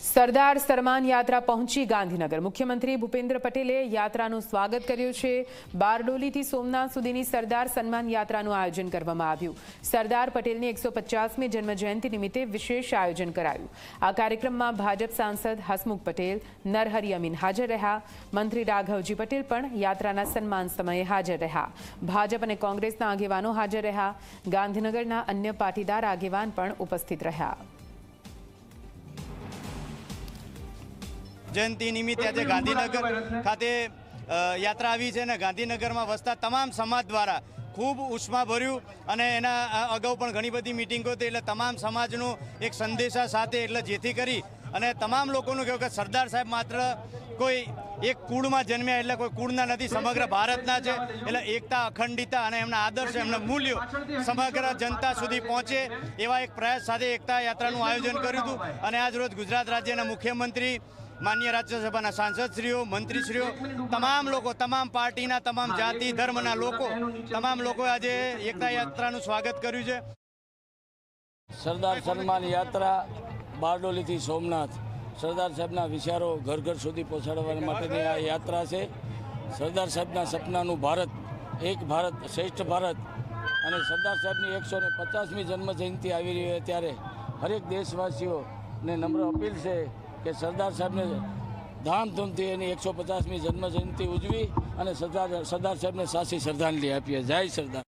સરદાર સન્માન યાત્રા પહોંચી ગાંધીનગર। મુખ્યમંત્રી ભૂપેન્દ્ર પટેલે યાત્રાનું સ્વાગત કર્યું છે। બારડોલીથી સોમનાથ સુધીની સરદાર સન્માન યાત્રાનું આયોજન કરવામાં આવ્યું। સરદાર પટેલની 150મી જન્મજયંતિ નિમિત્તે વિશેષ આયોજન કરાયું। આ કાર્યક્રમમાં ભાજપ સાંસદ હસમુખ પટેલ, નરહરી અમીન હાજર રહ્યા। મંત્રી રાઘવજી પટેલ પણ યાત્રાના સન્માન સમયે હાજર રહ્યા। ભાજપ અને કોંગ્રેસના આગેવાનો હાજર રહ્યા। ગાંધીનગરના અન્ય પાટીદાર આગેવાન પણ ઉપસ્થિત રહ્યા। જયંતિ નિમિત્તે આજે ગાંધીનગર ખાતે યાત્રા આવી છે અને ગાંધીનગરમાં વસતા તમામ સમાજ દ્વારા ખૂબ ઉષ્માભર્યું અને એના અગાઉ પણ ઘણી બધી મિટિંગો હતી, એટલે તમામ સમાજનો એક સંદેશા સાથે, એટલે જેથી કરી અને તમામ લોકોનું કહેવું કે સરદાર સાહેબ માત્ર કોઈ એક કુળમાં જન્મ્યા એટલે કોઈ કુળના નથી, સમગ્ર ભારતના છે। એટલે એકતા, અખંડિતતા અને એમના આદર્શ, એમના મૂલ્યો સમગ્ર જનતા સુધી પહોંચે એવા એક પ્રયાસ સાથે એકતા યાત્રાનું આયોજન કર્યું હતું। અને આજ રોજ ગુજરાત રાજ્યના મુખ્યમંત્રી, માન્ય રાજ્યસભાના સાંસદશ્રીઓ, મંત્રીશ્રીઓ, તમામ લોકો, તમામ પાર્ટીના, તમામ જાતિ ધર્મના લોકો, તમામ લોકોએ આજે એકતા યાત્રાનું સ્વાગત કર્યું છે। સરદાર સન્માન યાત્રા બારડોલીથી સોમનાથ, સરદાર સાહેબના વિચારો ઘર ઘર સુધી પહોંચાડવા માટેની આ યાત્રા છે। સરદાર સાહેબના સપનાનું ભારત, એક ભારત શ્રેષ્ઠ ભારત, અને સરદાર સાહેબની 150મી જન્મજયંતિ આવી રહી હોય ત્યારે હરેક દેશવાસીઓને નમ્ર અપીલ છે કે સરદાર સાહેબને ધામધૂમથી એની 150મી જન્મજયંતિ ઉજવી અને સરદાર સાહેબને સાચી શ્રદ્ધાંજલિ આપીએ। જય સરદાર।